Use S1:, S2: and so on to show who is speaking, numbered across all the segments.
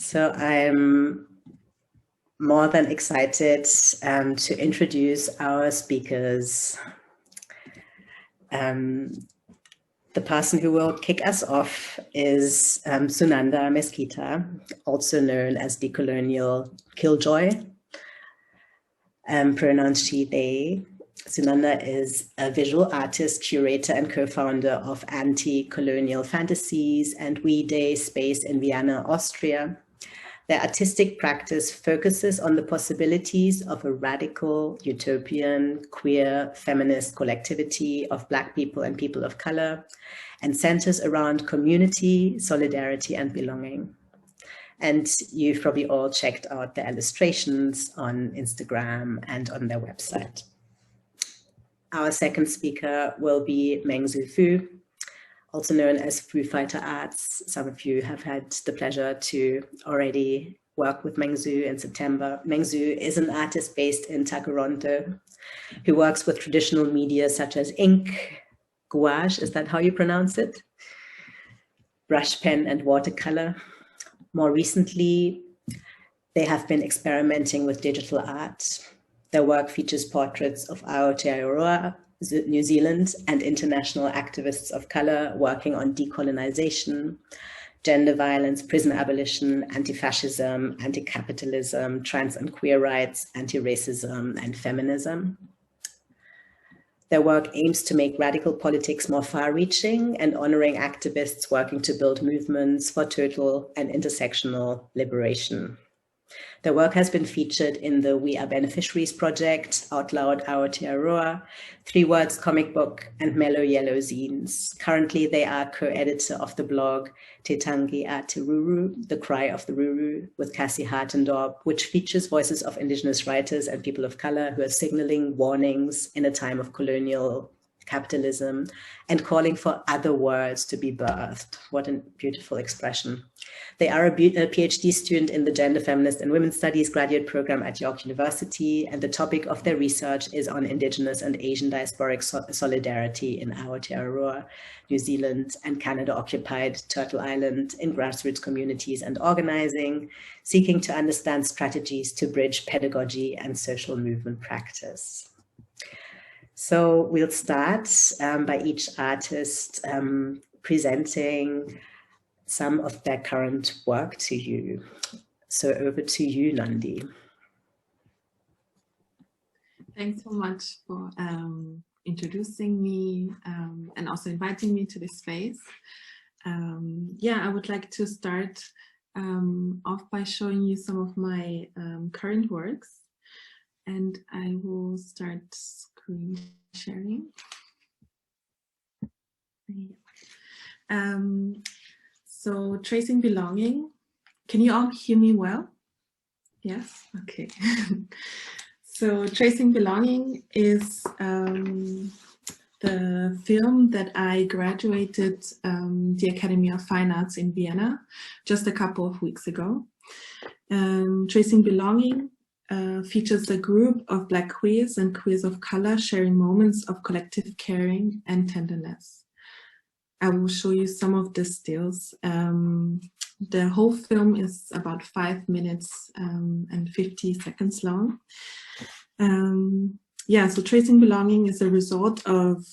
S1: So I'm more than excited to introduce our speakers. The person who will kick us off is Sunanda Mesquita, also known as Decolonial Killjoy, pronounced she, they. Sunanda is a visual artist, curator, and co-founder of Anti-Colonial Fantasies and We Day Space in Vienna, Austria. Their artistic practice focuses on the possibilities of a radical, utopian, queer, feminist collectivity of Black people and people of color, and centers around community, solidarity, and belonging. And you've probably all checked out their illustrations on Instagram and on their website. Our second speaker will be Mengzu Fu, also known as Fu Fighter Arts. Some of you have had the pleasure to already work with Mengzu in September. Mengzu is an artist based in Toronto who works with traditional media such as ink, gouache, is that how you pronounce it? Brush pen and watercolor. More recently, they have been experimenting with digital art. Their work features portraits of Aotearoa, New Zealand, and international activists of color working on decolonization, gender violence, prison abolition, anti-fascism, anti-capitalism, trans and queer rights, anti-racism, and feminism. Their work aims to make radical politics more far-reaching and honoring activists working to build movements for total and intersectional liberation. Their work has been featured in the We Are Beneficiaries project, Out Loud Aotearoa, 3 Words comic book, and Mellow Yellow zines. Currently, they are co-editor of the blog Te Tangi a Te Ruru, The Cry of the Ruru, with Cassie Hartendorp, which features voices of Indigenous writers and people of color who are signaling warnings in a time of colonial capitalism and calling for other words to be birthed. What a beautiful expression. They are a PhD student in the Gender, Feminist, and Women's Studies graduate program at York University, and the topic of their research is on Indigenous and Asian diasporic solidarity in Aotearoa, New Zealand, and Canada-occupied Turtle Island in grassroots communities and organizing, seeking to understand strategies to bridge pedagogy and social movement practice. So we'll start by each artist presenting some of their current work to you. So over to you, Nandi.
S2: Thanks so much for introducing me and also inviting me to this space. Yeah, I would like to start off by showing you some of my current works. And I will start screen sharing. So tracing belonging. Can you all hear me well? Yes, okay. So tracing belonging is the film that I graduated the Academy of Fine Arts in Vienna just a couple of weeks ago. Tracing belonging features a group of Black queers and queers of color sharing moments of collective caring and tenderness. I will show you some of the stills. The whole film is about 5 minutes and 50 seconds long. Yeah, so tracing belonging is a result of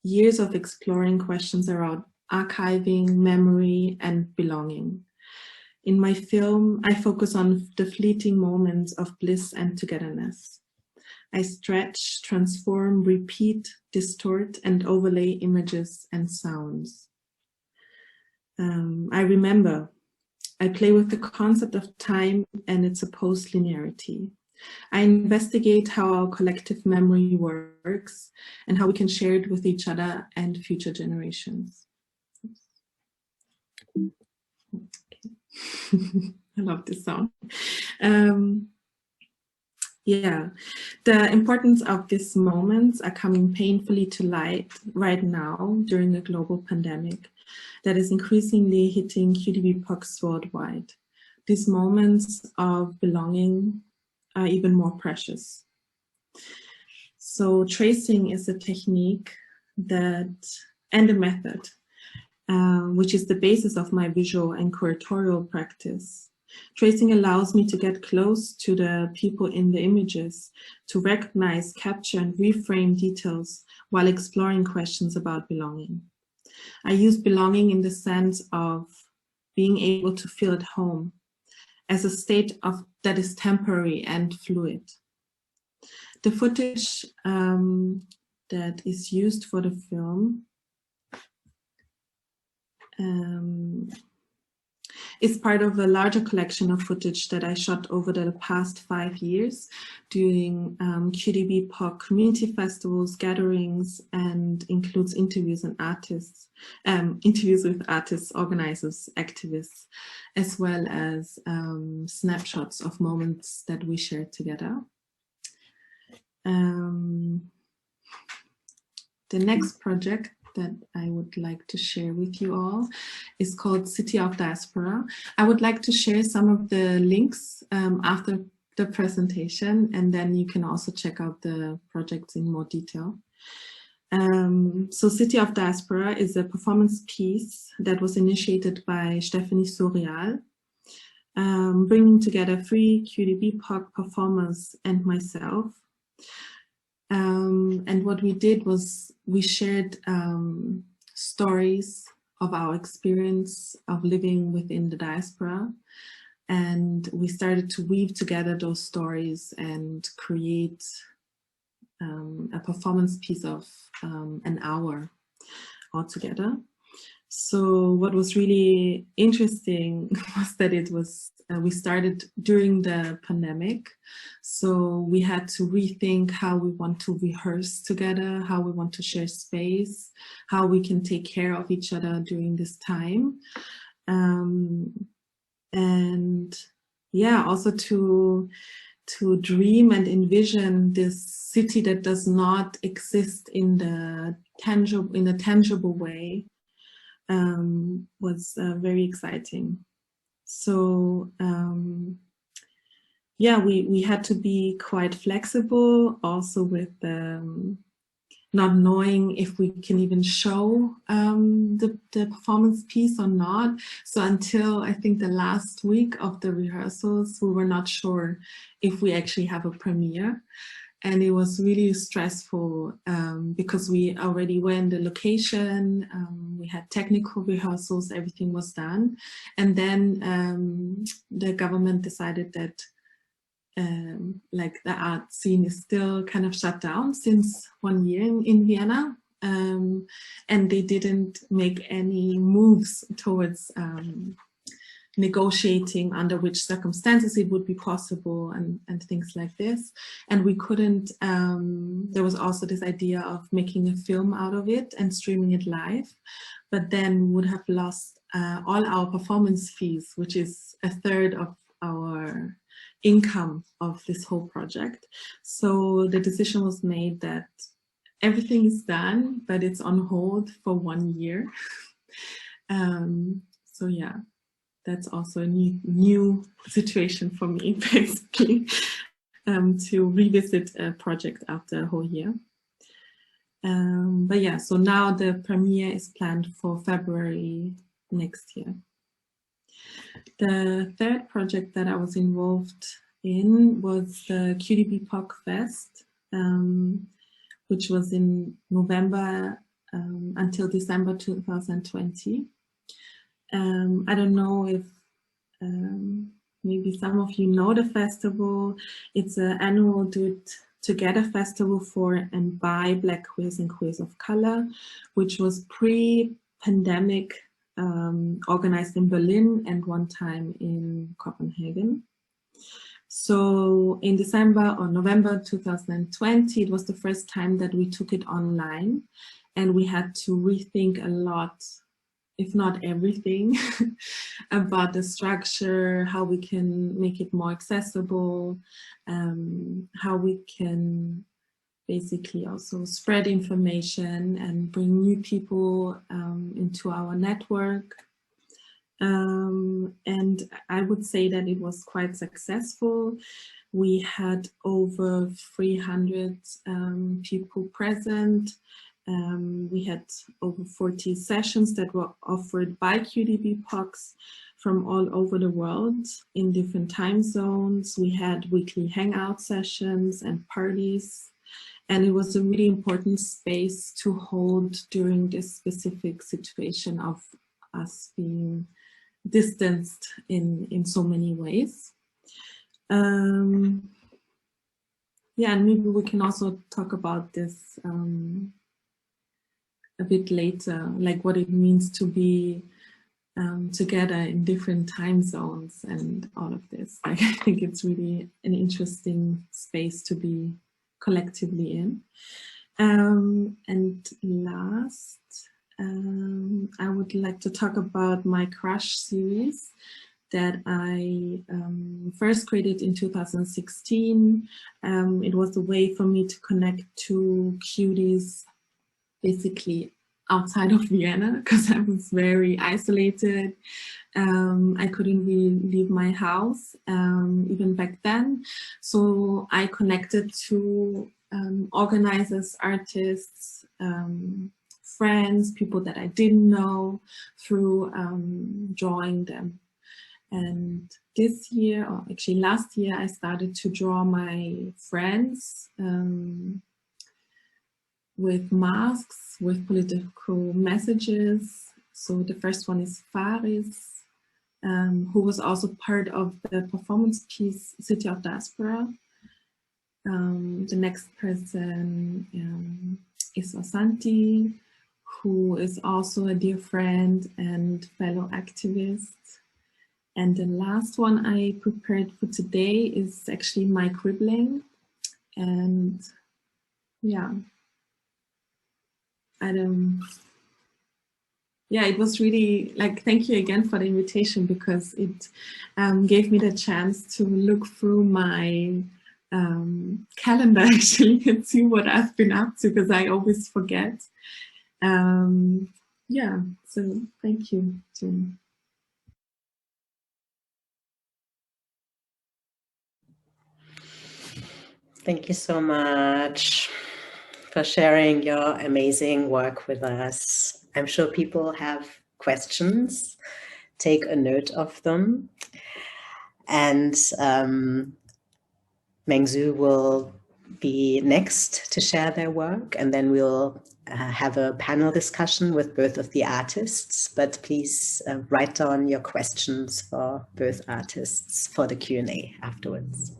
S2: years of exploring questions around archiving, memory, and belonging. In my film, I focus on the fleeting moments of bliss and togetherness. I stretch, transform, repeat, distort, and overlay images and sounds. I remember. I play with the concept of time and its opposed linearity. I investigate how our collective memory works and how we can share it with each other and future generations. I love this song. Yeah, the importance of these moments are coming painfully to light right now during the global pandemic that is increasingly hitting QDBPOCs worldwide. These moments of belonging are even more precious. So tracing is a technique and a method which is the basis of my visual and curatorial practice, Tracing allows me to get close to the people in the images, to recognize, capture, and reframe details while exploring questions about belonging. I use belonging in the sense of being able to feel at home, as a state that is temporary and fluid. The footage that is used for the film is part of a larger collection of footage that I shot over the past 5 years during QDB-POC community festivals, gatherings, and includes interviews with artists, organizers, activists, as well as snapshots of moments that we shared together. The next project that I would like to share with you all is called City of Diaspora. I would like to share some of the links after the presentation, and then you can also check out the projects in more detail. So City of Diaspora is a performance piece that was initiated by Stephanie Surreal, bringing together 3 QDB-POC performers and myself. And what we did was we shared stories of our experience of living within the diaspora, and we started to weave together those stories and create a performance piece of an hour altogether. So what was really interesting was that it was we started during the pandemic, so we had to rethink how we want to rehearse together, how we want to share space, how we can take care of each other during this time, and yeah, also to dream and envision this city that does not exist in the tangible way was very exciting. So yeah, we had to be quite flexible also with not knowing if we can even show the performance piece or not. So until I think the last week of the rehearsals, we were not sure if we actually have a premiere. And it was really stressful because we already were in the location, we had technical rehearsals, everything was done. And then the government decided that like the art scene is still kind of shut down since 1 year in Vienna. And they didn't make any moves towards negotiating under which circumstances it would be possible and things like this. And we couldn't, there was also this idea of making a film out of it and streaming it live, but then we would have lost all our performance fees, which is 1/3 of our income of this whole project. So the decision was made that everything is done, but it's on hold for 1 year. So yeah. That's also a new situation for me, basically, to revisit a project after a whole year. But yeah, so now the premiere is planned for February next year. The third project that I was involved in was the QDB-POC Fest, which was in November until December 2020. I don't know if maybe some of you know the festival. It's an annual Do It Together festival for and by Black queers and queers of color, which was pre-pandemic, organized in Berlin and one time in Copenhagen. So in December or November 2020, it was the first time that we took it online, and we had to rethink a lot, if not everything, about the structure, how we can make it more accessible, how we can basically also spread information and bring new people into our network. And I would say that it was quite successful. We had over 300 people present. We had over 40 sessions that were offered by QDB-POCs from all over the world in different time zones. We had weekly hangout sessions and parties, and it was a really important space to hold during this specific situation of us being distanced in so many ways. Yeah, and maybe we can also talk about this a bit later, like what it means to be together in different time zones and all of this. Like, I think it's really an interesting space to be collectively in. And last, I would like to talk about my Crush series that I first created in 2016. It was a way for me to connect to cuties basically outside of Vienna, because I was very isolated. I couldn't really leave my house, even back then. So I connected to organizers, artists, friends, people that I didn't know, through drawing them. And this year, or actually last year, I started to draw my friends with masks, with political messages. So the first one is Faris, who was also part of the performance piece City of Diaspora. The next person is Osanti, who is also a dear friend and fellow activist. And the last one I prepared for today is actually my Cribbling. And yeah, yeah, it was really like, thank you again for the invitation, because it gave me the chance to look through my calendar actually and see what I've been up to, because I always forget. Yeah, so thank you, Jin.
S1: Thank you so much for sharing your amazing work with us. I'm sure people have questions. Take a note of them. And Mengzu will be next to share their work, and then we'll have a panel discussion with both of the artists. But please write down your questions for both artists for the Q&A afterwards.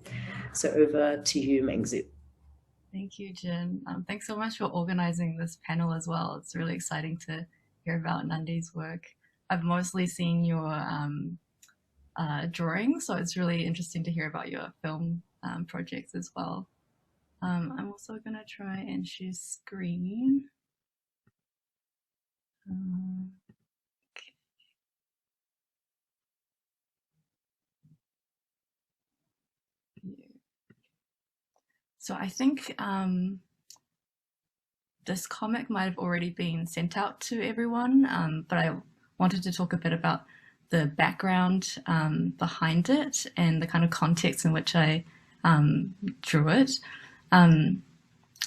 S1: So over to you, Mengzu.
S3: Thank you, Jin. Thanks so much for organizing this panel as well. It's really exciting to hear about Nandi's work. I've mostly seen your drawings, so it's really interesting to hear about your film projects as well. I'm also going to try and share screen. Okay. So I think this comic might have already been sent out to everyone, but I wanted to talk a bit about the background behind it and the kind of context in which I drew it.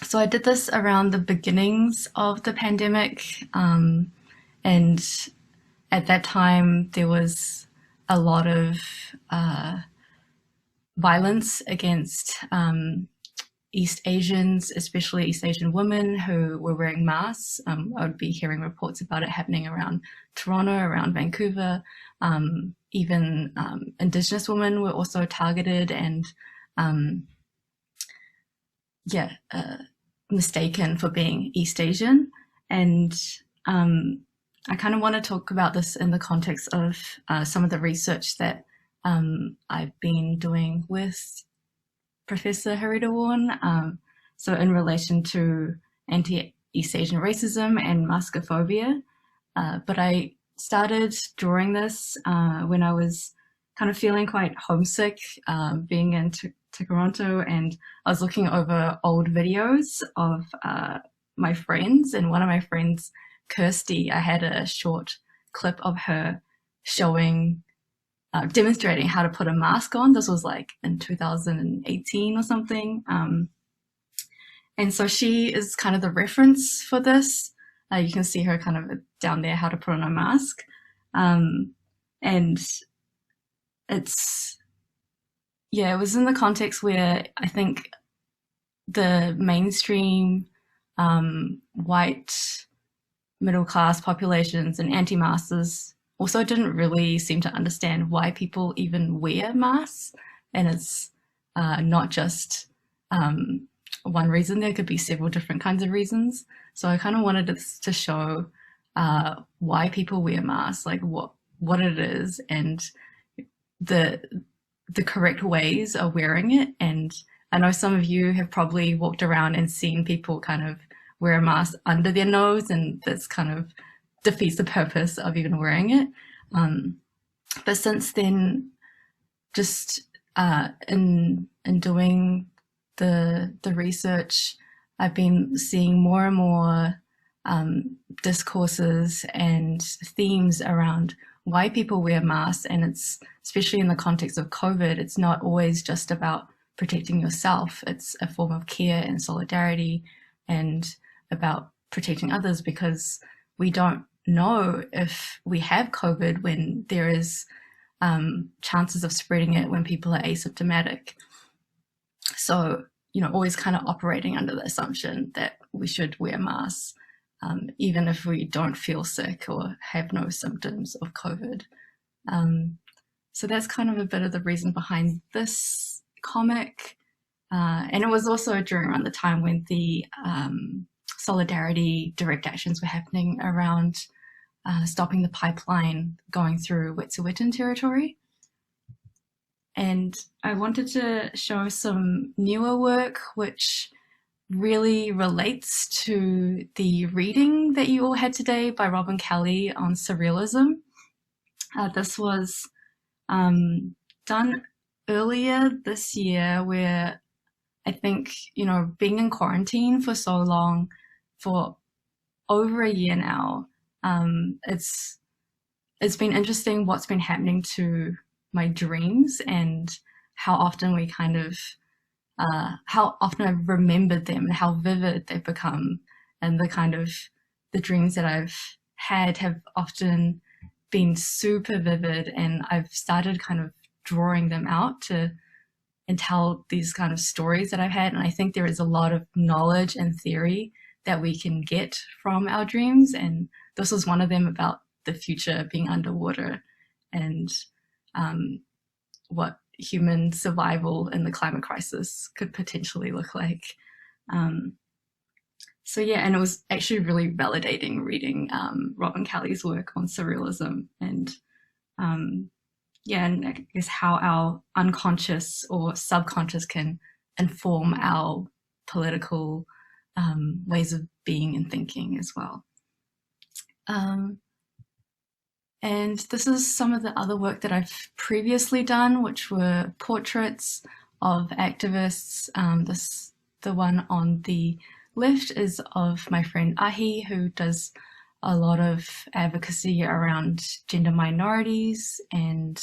S3: So I did this around the beginnings of the pandemic, and at that time there was a lot of violence against East Asians, especially East Asian women who were wearing masks. I would be hearing reports about it happening around Toronto, around Vancouver. Even Indigenous women were also targeted and mistaken for being East Asian. And I kind of want to talk about this in the context of some of the research that I've been doing with Professor Haritaworn, so in relation to anti-East Asian racism and maskophobia. But I started drawing this when I was kind of feeling quite homesick, being in Toronto, and I was looking over old videos of my friends, and one of my friends, Kirsty, I had a short clip of her showing demonstrating how to put a mask on. This was like in 2018 or something. And so she is kind of the reference for this. You can see her kind of down there, how to put on a mask. And And it was in the context where I think the mainstream white middle-class populations and anti-maskers also didn't really seem to understand why people even wear masks. And it's not just one reason. There could be several different kinds of reasons. So I kind of wanted to show why people wear masks, like what it is, and the correct ways of wearing it. And I know some of you have probably walked around and seen people kind of wear a mask under their nose, and that's kind of defeats the purpose of even wearing it. But since then, just in doing the research, I've been seeing more and more discourses and themes around why people wear masks. And it's, especially in the context of COVID, it's not always just about protecting yourself. It's a form of care and solidarity and about protecting others, because we don't know if we have COVID when there is chances of spreading it when people are asymptomatic. So, always kind of operating under the assumption that we should wear masks, even if we don't feel sick or have no symptoms of COVID. So that's kind of a bit of the reason behind this comic. And it was also during around the time when the solidarity direct actions were happening around stopping the pipeline going through Wet'suwet'en territory. And I wanted to show some newer work which really relates to the reading that you all had today by Robin Kelley on surrealism. This was done earlier this year, where I think, being in quarantine for so long, for over a year now, it's been interesting what's been happening to my dreams and how often we kind of, how often I've remembered them and how vivid they've become. And the dreams that I've had have often been super vivid, and I've started kind of drawing them out and tell these kind of stories that I've had. And I think there is a lot of knowledge and theory that we can get from our dreams. And this was one of them, about the future being underwater and what human survival in the climate crisis could potentially look like. So yeah, and it was actually really validating reading Robin Kelley's work on surrealism, and yeah, and I guess how our unconscious or subconscious can inform our political ways of being and thinking as well. And this is some of the other work that I've previously done, which were portraits of activists. The one on the left is of my friend Ahi, who does a lot of advocacy around gender minorities and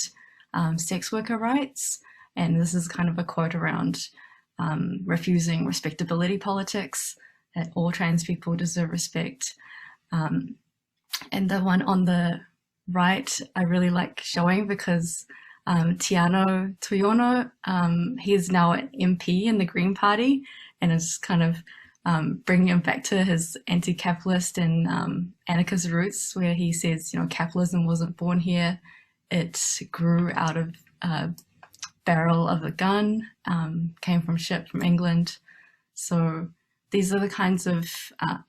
S3: sex worker rights. And this is kind of a quote around refusing respectability politics, that all trans people deserve respect. And the one on the right, I really like showing because Tiano Tuiono, he is now an MP in the Green Party, and it's kind of bringing him back to his anti-capitalist and anarchist roots, where he says, capitalism wasn't born here, it grew out of a barrel of a gun, came from ship from England. So these are the kinds of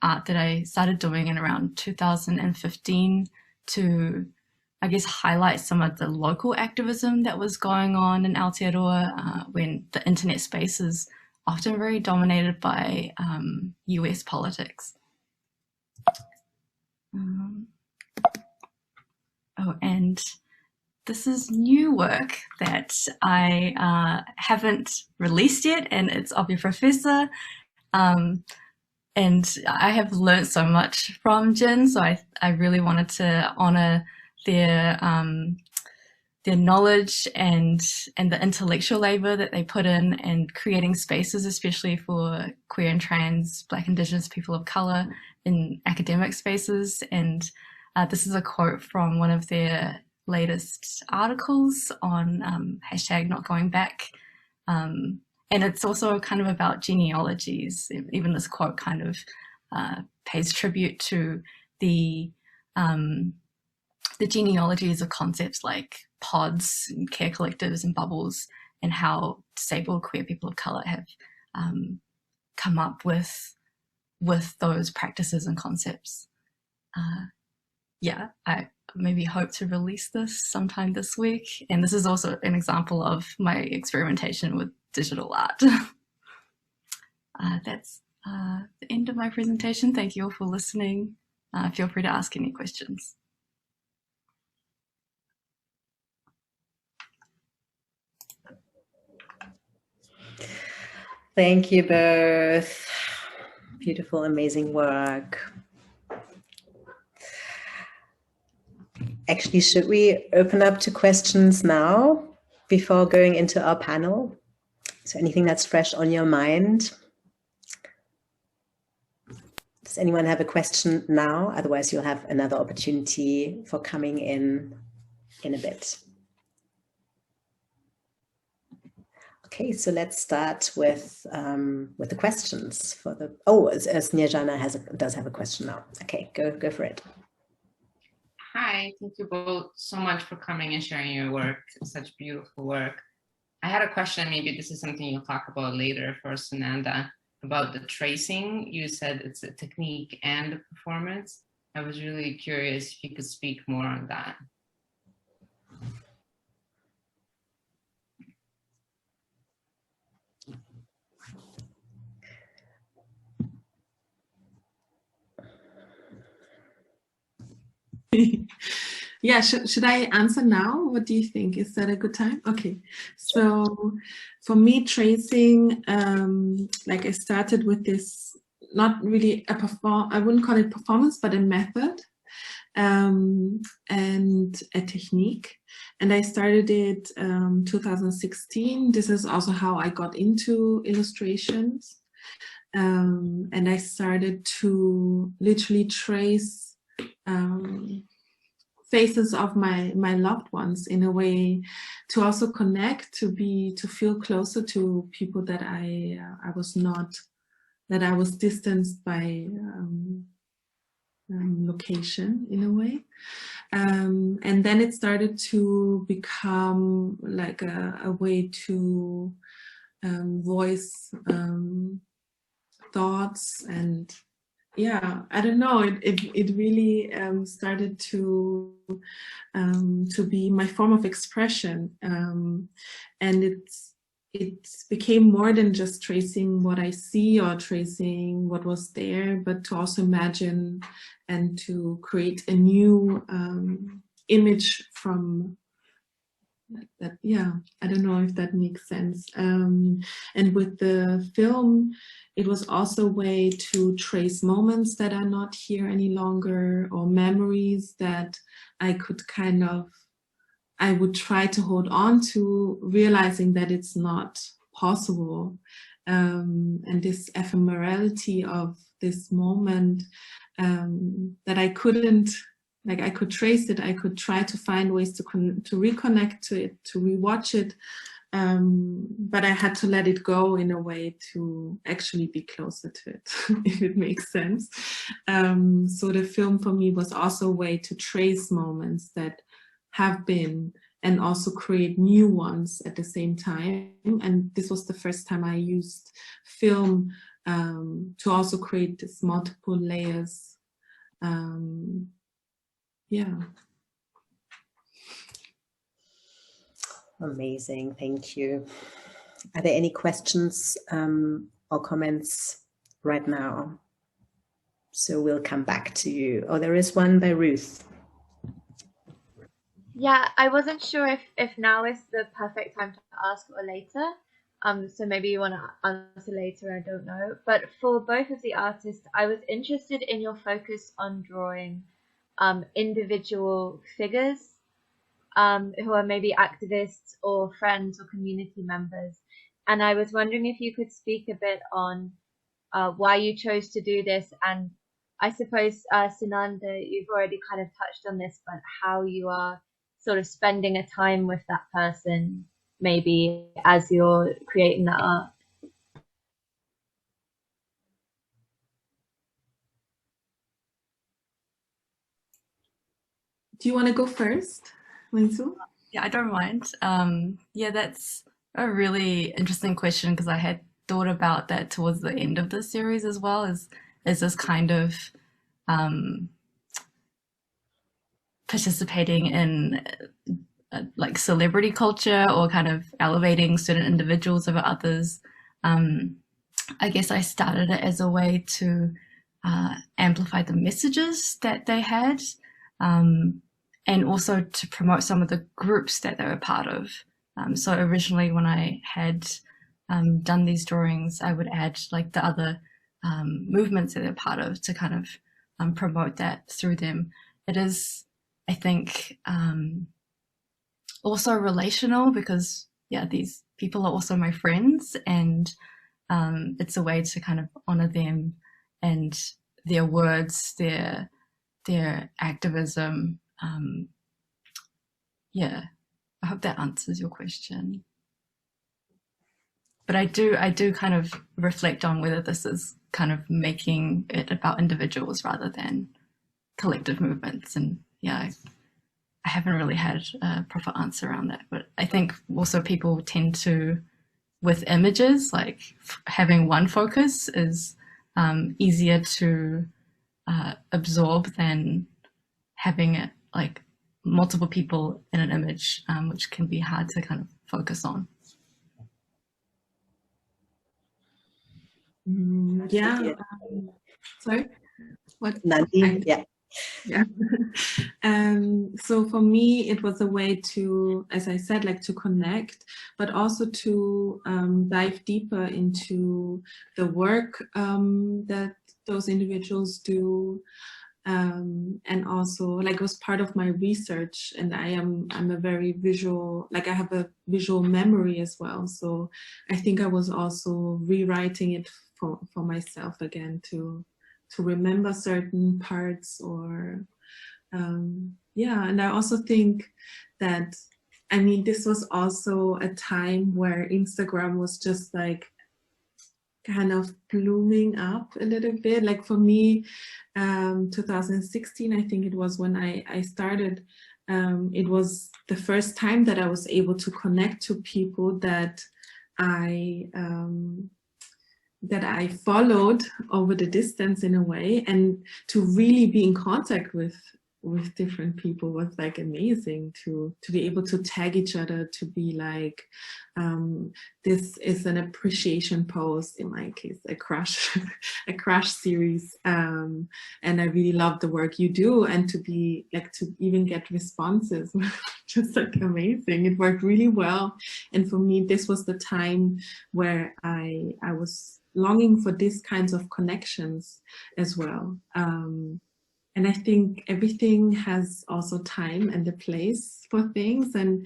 S3: art that I started doing in around 2015 to, I guess, highlight some of the local activism that was going on in Aotearoa when the internet space is often very dominated by US politics. Oh, and this is new work that I haven't released yet, and it's of your professor. And I have learned so much from Jin, so I really wanted to honor their knowledge and the intellectual labor that they put in and creating spaces, especially for queer and trans, Black, Indigenous people of color in academic spaces. And this is a quote from one of their latest articles on hashtag not going back. And it's also kind of about genealogies. Even this quote kind of pays tribute to the genealogies of concepts like pods and care collectives and bubbles, and how disabled queer people of colour have come up with those practices and concepts. Yeah, I maybe hope to release this sometime this week. And this is also an example of my experimentation with digital art. That's the end of my presentation. Thank you all for listening. Feel free to ask any questions.
S1: Thank you both. Beautiful, amazing work. Actually, should we open up to questions now before going into our panel? Is there anything that's fresh on your mind? Does anyone have a question now? Otherwise, you'll have another opportunity for coming in a bit. Okay, so let's start with the questions for the. Oh, as Snejana does have a question now. Okay, go for it.
S4: Hi, thank you both so much for coming and sharing your work. Such beautiful work. I had a question. Maybe this is something you'll talk about later for Sunanda, about the tracing. You said it's a technique and a performance. I was really curious if you could speak more on that.
S2: Yeah, should I answer now? What do you think? Is that a good time? Okay, so for me, tracing, like I started with this, not really I wouldn't call it performance, but a method and a technique. And I started it 2016. This is also how I got into illustrations. And I started to literally trace faces of my loved ones in a way to also connect, to feel closer to people that I was distanced by location in a way. And then it started to become like a way to voice thoughts, and yeah, I don't know, it really started to be my form of expression, and it became more than just tracing what I see or tracing what was there, but to also imagine and to create a new image from that. Yeah, I don't know if that makes sense. And with the film, it was also a way to trace moments that are not here any longer, or memories that I could I would try to hold on to, realizing that it's not possible. And this ephemerality of this moment, that I couldn't, like I could trace it, I could try to find ways to reconnect to it, to rewatch it, but I had to let it go in a way to actually be closer to it, if it makes sense. So the film for me was also a way to trace moments that have been, and also create new ones at the same time. And this was the first time I used film to also create this multiple layers. Yeah.
S1: Amazing, thank you. Are there any questions or comments right now? So we'll come back to you. Oh, there is one by Ruth.
S5: Yeah, I wasn't sure if now is the perfect time to ask or later. So maybe you want to answer later, I don't know. But for both of the artists, I was interested in your focus on drawing individual figures who are maybe activists or friends or community members. And I was wondering if you could speak a bit on why you chose to do this. And I suppose, Sunanda, you've already kind of touched on this, but how you are sort of spending a time with that person maybe as you're creating that art?
S2: Do you want to go first, Linsu?
S3: Yeah, I don't mind. Yeah, that's a really interesting question because I had thought about that towards the end of the series as well, as this kind of participating in like celebrity culture or kind of elevating certain individuals over others. I guess I started it as a way to amplify the messages that they had, and also to promote some of the groups that they were part of. So originally when I had done these drawings, I would add like the other movements that they're part of to kind of promote that through them. It is, I think, also relational because, yeah, these people are also my friends, and it's a way to kind of honor them and their words, their activism. Yeah, I hope that answers your question. But I do kind of reflect on whether this is kind of making it about individuals rather than collective movements. And yeah, I haven't really had a proper answer around that. But I think also people tend to, with images, like having one focus is easier to absorb than having it like multiple people in an image, which can be hard to kind of focus on.
S2: Yeah. Sorry? What?
S1: Nandi, yeah.
S2: Yeah. So for me, it was a way to, as I said, like to connect, but also to dive deeper into the work that those individuals do. And also like it was part of my research, and I'm a very visual, like I have a visual memory as well. So I think I was also rewriting it for myself again to remember certain parts, or yeah. And I also think that, I mean, this was also a time where Instagram was just like kind of blooming up a little bit. Like for me, 2016, I think it was when I started. It was the first time that I was able to connect to people that I followed over the distance in a way, and to really be in contact with different people was like amazing. To be able to tag each other, to be like, this is an appreciation post, in my case a crush series, and I really love the work you do, and to be like, to even get responses just like amazing. It worked really well, and for me this was the time where I was longing for these kinds of connections as well. And I think everything has also time and a place for things. And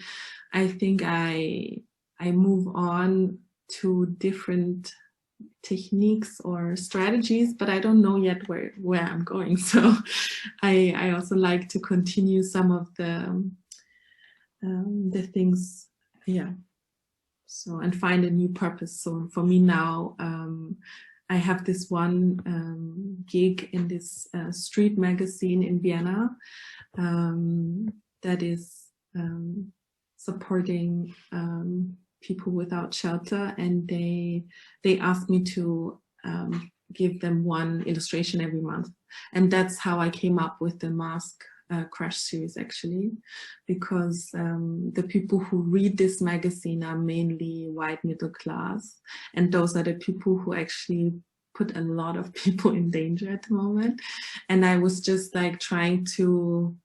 S2: I think I move on to different techniques or strategies, but I don't know yet where I'm going. So I also like to continue some of the things, yeah. So, and find a new purpose. So for me now, I have this one gig in this street magazine in Vienna that is supporting people without shelter, and they asked me to give them one illustration every month, and that's how I came up with the mask crash series, actually, because the people who read this magazine are mainly white middle class, and those are the people who actually put a lot of people in danger at the moment. And I was just like trying to,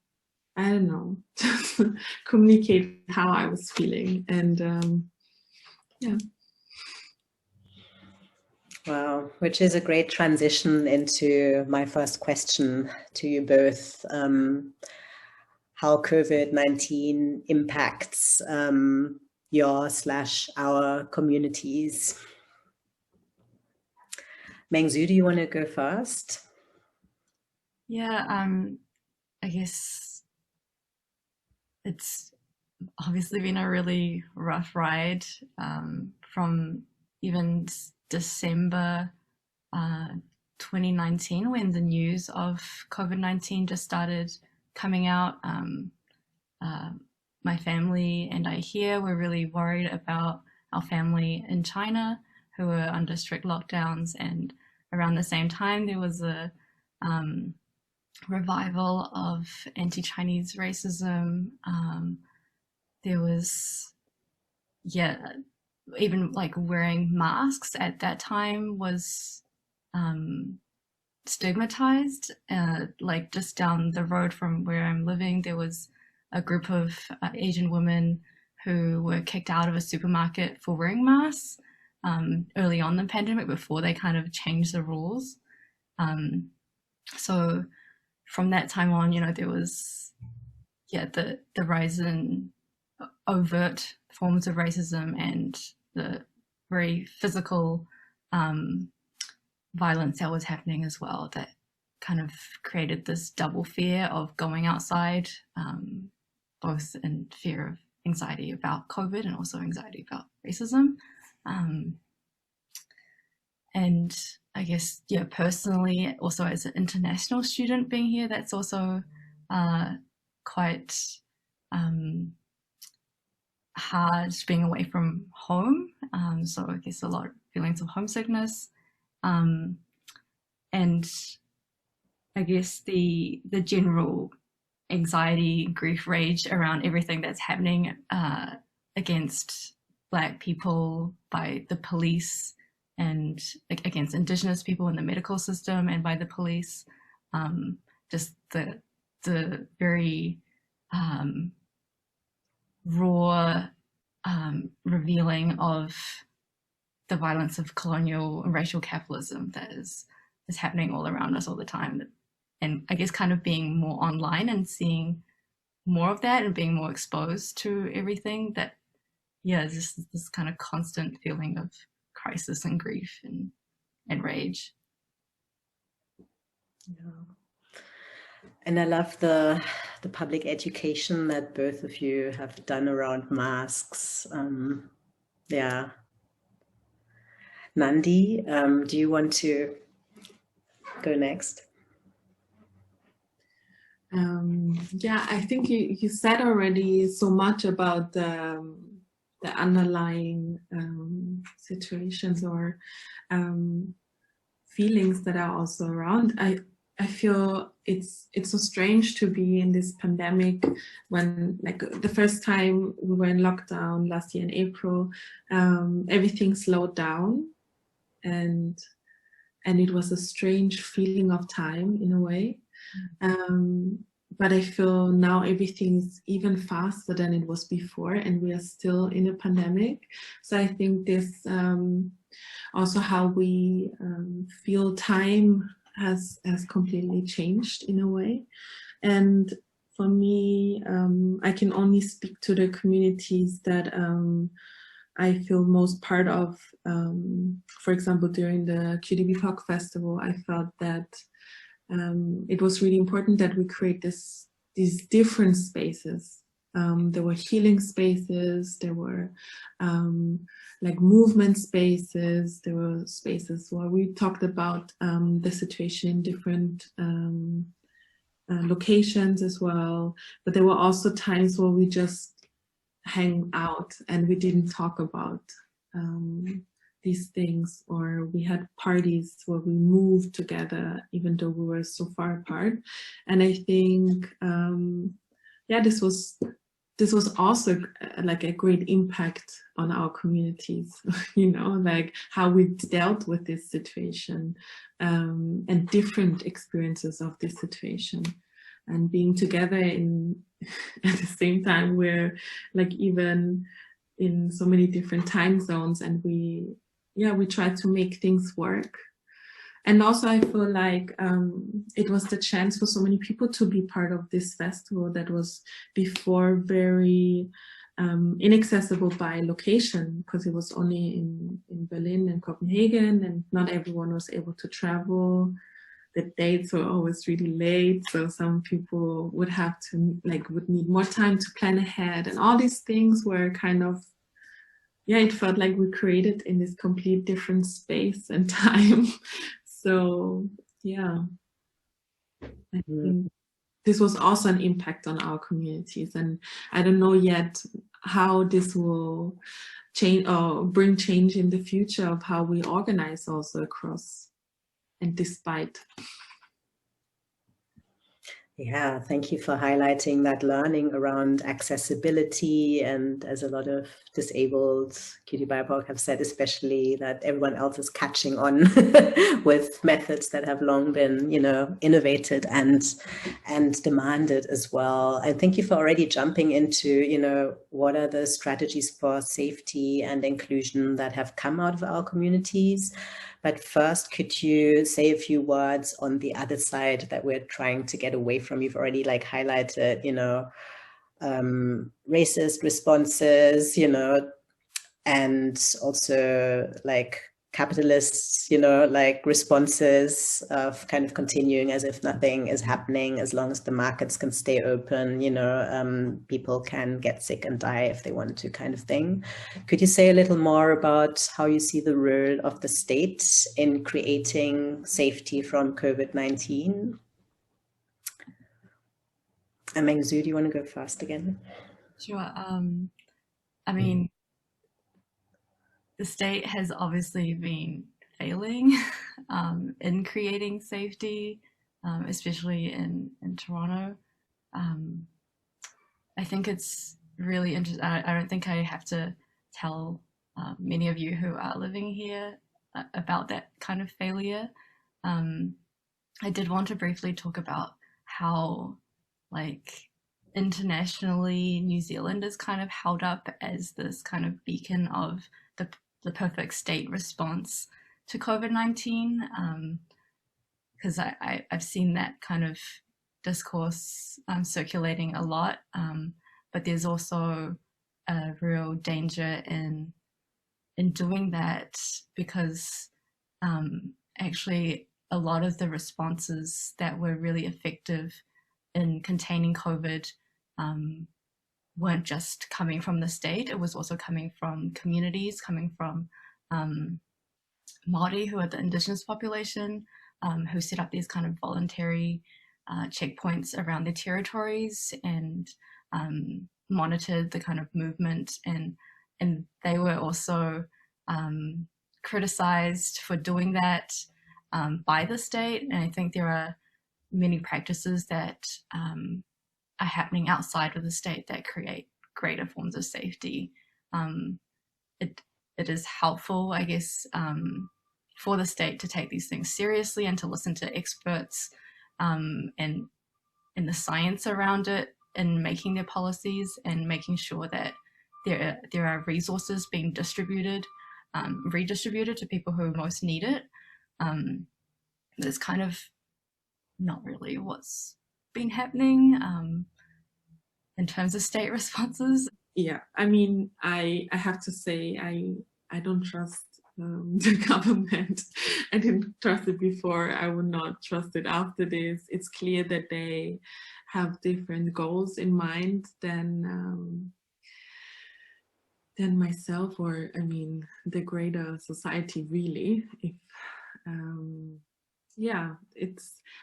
S2: I don't know, just communicate how I was feeling. And yeah.
S1: Wow, which is a great transition into my first question to you both. How COVID-19 impacts your/our communities. Mengzu, do you want to go first?
S3: Yeah, I guess it's obviously been a really rough ride, from even December 2019, when the news of COVID-19 just started coming out. My family and I here were really worried about our family in China, who were under strict lockdowns, and around the same time there was a revival of anti-Chinese racism. There was, even like wearing masks at that time was stigmatized. Like just down the road from where I'm living, there was a group of Asian women who were kicked out of a supermarket for wearing masks early on in the pandemic, before they kind of changed the rules. So from that time on, there was the rise in overt forms of racism and the very physical violence that was happening as well, that kind of created this double fear of going outside, both in fear of anxiety about COVID and also anxiety about racism. And I guess, personally, also as an international student being here, that's also quite hard being away from home. So I guess a lot of feelings of homesickness. And I guess the general anxiety, grief, rage around everything that's happening against Black people by the police, and against Indigenous people in the medical system and by the police. Just the very raw revealing of the violence of colonial and racial capitalism that is happening all around us all the time. And I guess kind of being more online and seeing more of that and being more exposed to everything, that just this kind of constant feeling of crisis and grief and rage.
S1: And I love the public education that both of you have done around masks. Nandi, do you want to go next?
S2: I think you said already so much about the underlying situations or feelings that are also around. I feel it's so strange to be in this pandemic when, like, the first time we were in lockdown last year in April, everything slowed down, and it was a strange feeling of time in a way. But I feel now everything is even faster than it was before, and we are still in a pandemic. So I think this also how we feel time has completely changed in a way. And for me, I can only speak to the communities that I feel most part of. For example, during the QDBPOC festival, I felt that it was really important that we create these different spaces. There were healing spaces, there were like movement spaces, there were spaces where we talked about the situation in different locations as well. But there were also times where we just hang out and we didn't talk about these things, or we had parties where we moved together even though we were so far apart. And I think this was also like a great impact on our communities, like how we dealt with this situation, and different experiences of this situation, and being together at the same time. We're like even in so many different time zones, and we try to make things work. And also I feel like it was the chance for so many people to be part of this festival that was before very inaccessible by location, because it was only in Berlin and Copenhagen, and not everyone was able to travel. the dates were always really late, so some people would have to would need more time to plan ahead, and all these things were kind of, yeah, it felt like we created in this complete different space and time. So yeah, I think this was also an impact on our communities, and I don't know yet how this will change or bring change in the future of how we organize also across and despite.
S1: Yeah, thank you for highlighting that learning around accessibility, and as a lot of disabled QT BIPOC have said, especially that everyone else is catching on with methods that have long been, innovated and demanded as well. And thank you for already jumping into, what are the strategies for safety and inclusion that have come out of our communities. But first, could you say a few words on the other side that we're trying to get away from? You've already highlighted, racist responses, and also capitalists, responses of kind of continuing as if nothing is happening as long as the markets can stay open, people can get sick and die if they want to, kind of thing. Could you say a little more about how you see the role of the state in creating safety from COVID-19? And Mengzu, do you want to go first again?
S3: Sure. I mean, the state has obviously been failing in creating safety, especially in Toronto. I think it's really interesting. I don't think I have to tell many of you who are living here about that kind of failure. I did want to briefly talk about how, internationally, New Zealand is kind of held up as this kind of beacon of the perfect state response to COVID-19, because I've seen that kind of discourse circulating a lot, but there's also a real danger in doing that, because actually a lot of the responses that were really effective in containing COVID weren't just coming from the state, it was also coming from communities, coming from Māori, who are the indigenous population, who set up these kind of voluntary checkpoints around their territories and monitored the kind of movement, and they were also criticized for doing that by the state. And I think there are many practices that are happening outside of the state that create greater forms of safety. It is helpful, I guess, for the state to take these things seriously and to listen to experts and the science around it in making their policies and making sure that there are resources being redistributed to people who most need it. There's kind of not really what's been happening in terms of state responses.
S2: Yeah, I mean, I have to say, I don't trust the government. I didn't trust it before. I would not trust it after this. It's clear that they have different goals in mind than myself, or I mean, the greater society, really. If yeah,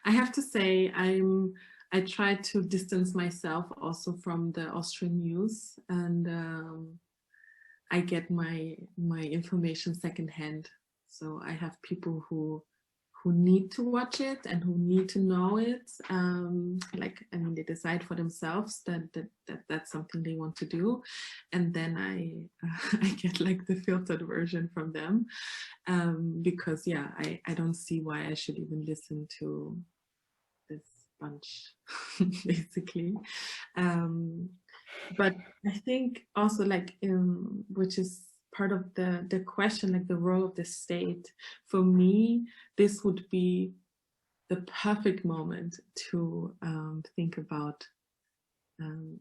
S2: I have to say, I try to distance myself also from the Austrian news, and I get my information secondhand. So I have people who need to watch it and who need to know it. They decide for themselves that that's something they want to do, and then I get the filtered version from them, because yeah, I don't see why I should even listen to this bunch, basically. But I think also which is part of the question, the role of the state. For me, this would be the perfect moment to think about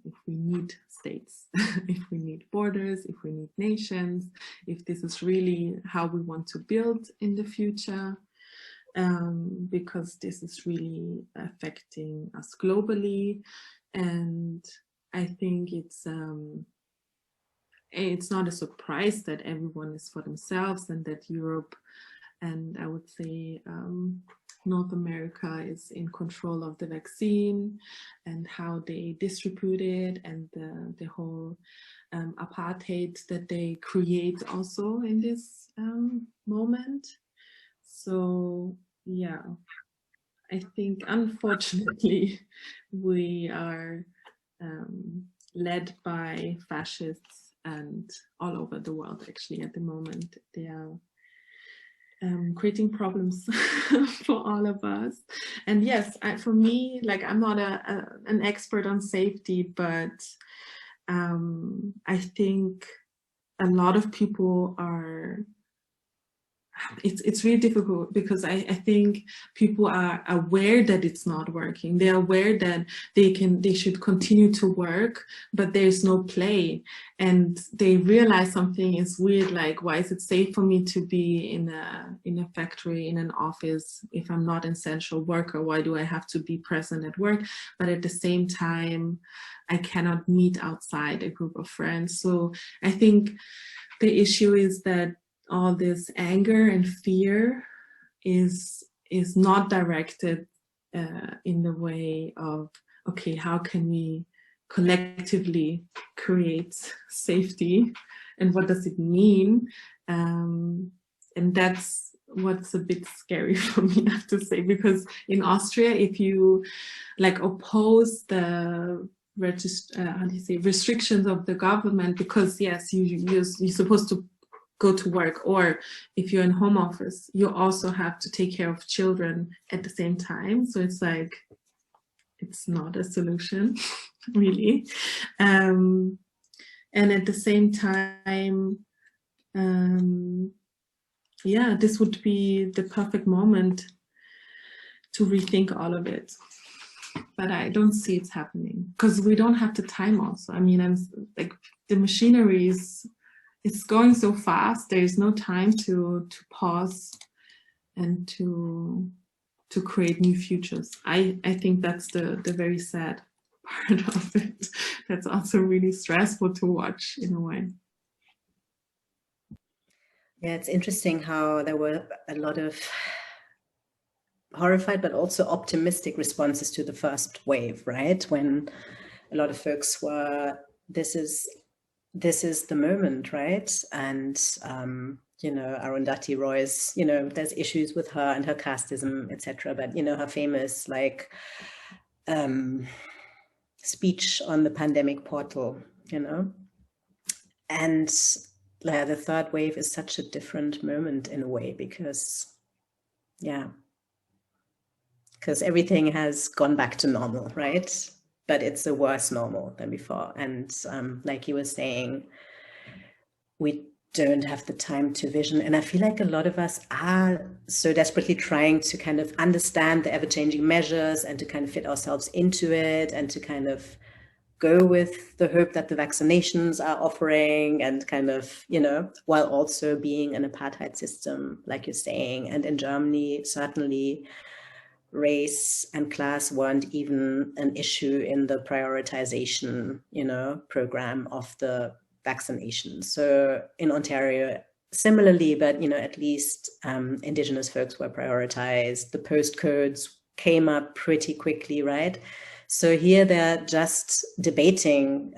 S2: if we need states, if we need borders, if we need nations, if this is really how we want to build in the future. because this is really affecting us globally. And I think it's not a surprise that everyone is for themselves, and that Europe and I would say North America is in control of the vaccine and how they distribute it, and the whole apartheid that they create also in this moment. So yeah, I think unfortunately we are led by fascists, and all over the world actually at the moment. They are creating problems for all of us. And yes, for me, like, I'm not an expert on safety, but I think a lot of people are, it's really difficult, because I think people are aware that it's not working. They're aware that they should continue to work, but there's no play. And they realize something is weird, like, why is it safe for me to be in a factory, in an office, if I'm not an essential worker? Why do I have to be present at work? But at the same time, I cannot meet outside a group of friends. So I think the issue is that all this anger and fear is not directed in the way of, okay, how can we collectively create safety, and what does it mean? And that's what's a bit scary for me, I have to say, because in Austria, if you like oppose the restrictions of the government, because yes, you're supposed to go to work, or if you're in home office, you also have to take care of children at the same time. So it's like, it's not a solution, really. And at the same time, yeah, this would be the perfect moment to rethink all of it. But I don't see it's happening, because we don't have the time also. I mean, I'm like, the machinery it's going so fast. There is no time to pause and to create new futures. I think that's the very sad part of it. That's also really stressful to watch in a way.
S1: Yeah, it's interesting how there were a lot of horrified but also optimistic responses to the first wave, right? When a lot of folks were, this is the moment, right? And you know, Arundhati Roy's, you know, there's issues with her and her casteism, etc. But you know, her famous like speech on the pandemic portal, you know, and yeah, the third wave is such a different moment in a way, because yeah, because everything has gone back to normal, right? But it's a worse normal than before. And like you were saying, we don't have the time to vision. And I feel like a lot of us are so desperately trying to kind of understand the ever-changing measures and to kind of fit ourselves into it, and to kind of go with the hope that the vaccinations are offering, and kind of, you know, while also being an apartheid system, like you're saying. And in Germany, certainly race and class weren't even an issue in the prioritization, you know, program of the vaccination. So in Ontario, similarly, but, you know, at least Indigenous folks were prioritized. The postcodes came up pretty quickly, right? So here they're just debating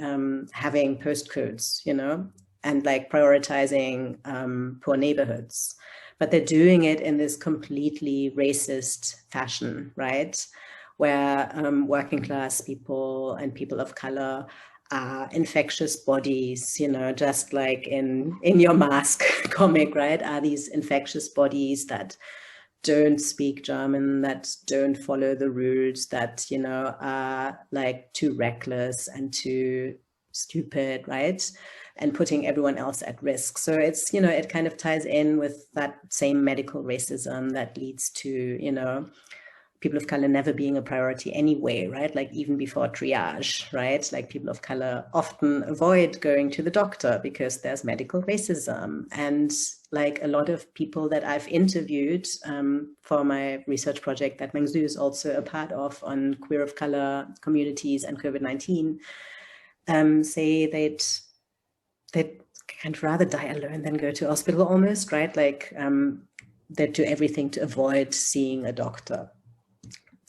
S1: having postcodes, you know, and like prioritizing poor neighborhoods. But they're doing it in this completely racist fashion, right? Where working class people and people of color are infectious bodies, you know, just like in your Mask comic, right? Are these infectious bodies that don't speak German, that don't follow the rules, that, you know, are like too reckless and too stupid, right? And putting everyone else at risk. So it's, you know, it kind of ties in with that same medical racism that leads to, you know, people of color never being a priority anyway, right? Like even before triage, right? Like people of color often avoid going to the doctor because there's medical racism. And like a lot of people that I've interviewed for my research project that Mengzu is also a part of on queer of color communities and COVID-19, say they'd kind of rather die alone than go to hospital almost, right? Like they'd do everything to avoid seeing a doctor.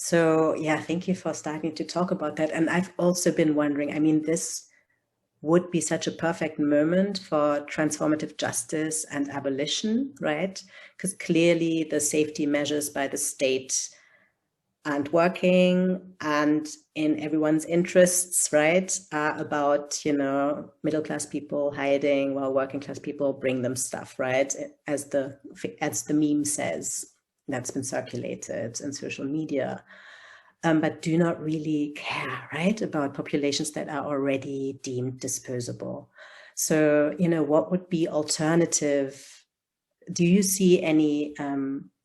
S1: So yeah, thank you for starting to talk about that. And I've also been wondering, I mean, this would be such a perfect moment for transformative justice and abolition, right? Because clearly the safety measures by the state aren't working, and in everyone's interests, right, are about, you know, middle-class people hiding while working-class people bring them stuff, right? As the meme says, that's been circulated in social media, but do not really care, right, about populations that are already deemed disposable. So, you know, what would be alternative? Do you see any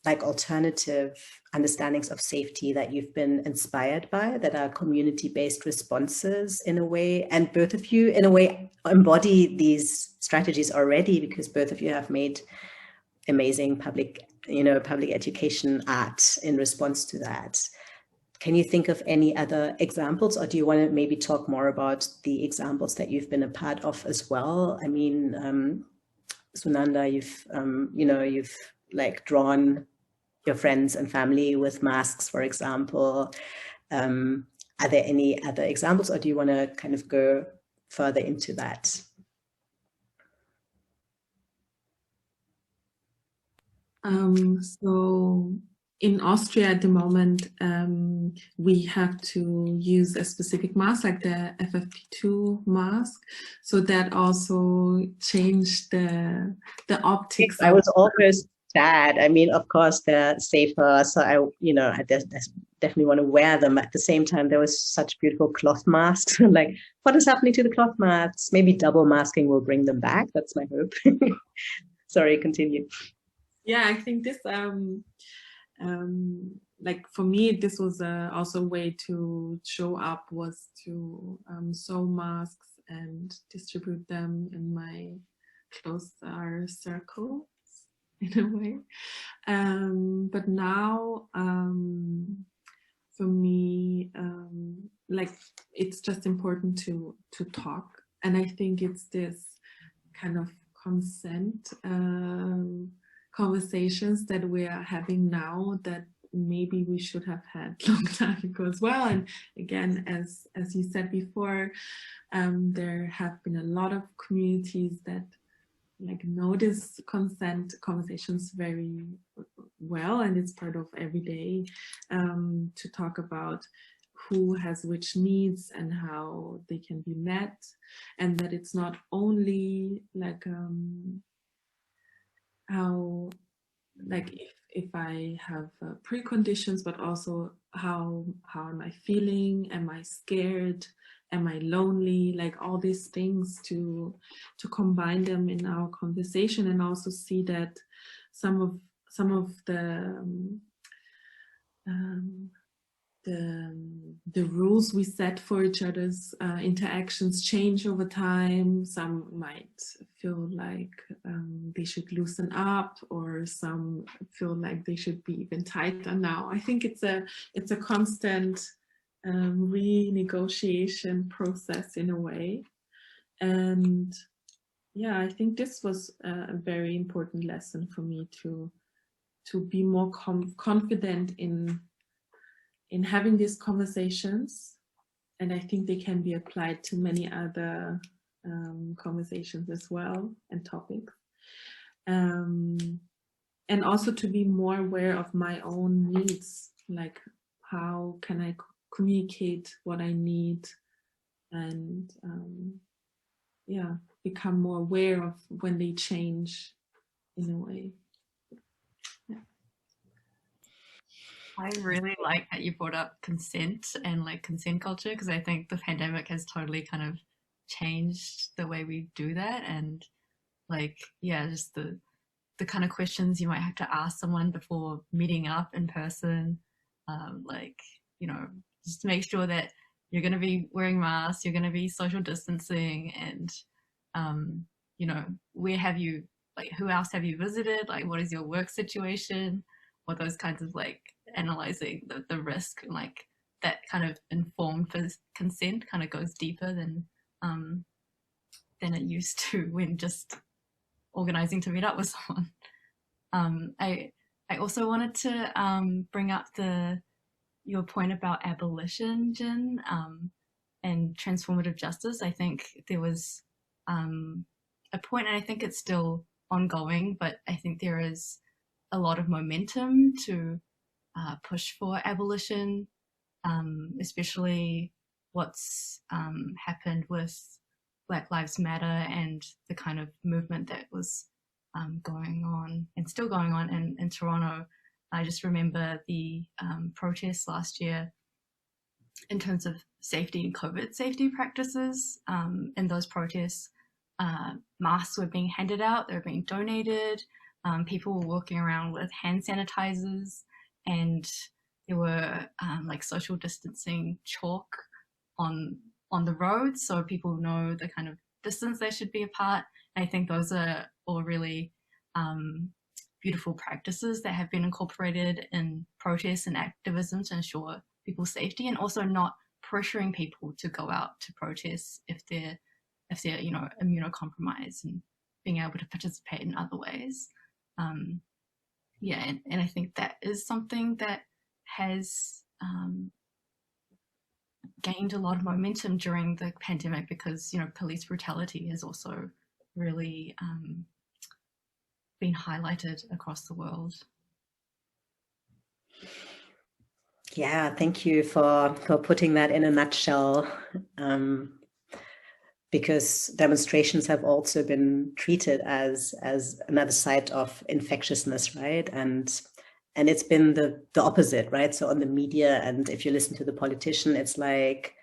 S1: like alternative understandings of safety that you've been inspired by that are community-based responses in a way? And both of you, in a way, embody these strategies already, because both of you have made amazing public education art in response to that. Can you think of any other examples, or do you want to maybe talk more about the examples that you've been a part of as well? I mean, Sunanda, you've like drawn your friends and family with masks, for example. Are there any other examples, or do you want to kind of go further into that?
S2: So in Austria at the moment, we have to use a specific mask, like the FFP2 mask. So that also changed the optics.
S1: I was almost sad. I mean, of course, they're safer. So I definitely want to wear them. At the same time, there was such beautiful cloth masks. Like, what is happening to the cloth masks? Maybe double masking will bring them back. That's my hope. Sorry, continue.
S2: Yeah, I think this, like for me, this was also a way to show up, was to sew masks and distribute them in my closer circles in a way. But now, for me, like it's just important to talk, and I think it's this kind of consent conversations that we are having now that maybe we should have had long time ago as well. And again, as you said before, there have been a lot of communities that like notice consent conversations very well, and it's part of every day to talk about who has which needs and how they can be met, and that it's not only like how, like if I have preconditions, but also how am I feeling? Am I scared? Am I lonely? Like all these things, to combine them in our conversation, and also see that some of the rules we set for each other's interactions change over time. Some might feel like they should loosen up, or some feel like they should be even tighter now. I think it's a constant renegotiation process in a way. And yeah, I think this was a very important lesson for me to be more confident in having these conversations, and I think they can be applied to many other conversations as well, and topics, and also to be more aware of my own needs, like how can I communicate what I need, and yeah, become more aware of when they change in a way.
S3: I really like that you brought up consent and like consent culture, because I think the pandemic has totally kind of changed the way we do that. And like, yeah, just the kind of questions you might have to ask someone before meeting up in person, like, you know, just make sure that you're going to be wearing masks, you're going to be social distancing, and, you know, where have you, like, who else have you visited? Like, what is your work situation? Or those kinds of, like, analyzing the risk, and like that kind of informed consent kind of goes deeper than it used to when just organizing to meet up with someone. I also wanted to bring up your point about abolition, Jin, and transformative justice. I think there was a point, and I think it's still ongoing, but I think there is a lot of momentum to push for abolition, especially what's happened with Black Lives Matter and the kind of movement that was going on and still going on in Toronto. I just remember the protests last year in terms of safety and COVID safety practices. In those protests, masks were being handed out, they were being donated, people were walking around with hand sanitizers, and there were like social distancing chalk on the roads so people know the kind of distance they should be apart. And I think those are all really beautiful practices that have been incorporated in protests and activism to ensure people's safety, and also not pressuring people to go out to protest if they're you know, immunocompromised, and being able to participate in other ways. Yeah, and I think that is something that has gained a lot of momentum during the pandemic, because, you know, police brutality has also really been highlighted across the world.
S1: Yeah, thank you for putting that in a nutshell, because demonstrations have also been treated as another side of infectiousness, right? And it's been the opposite, right? So on the media, and if you listen to the politician, it's like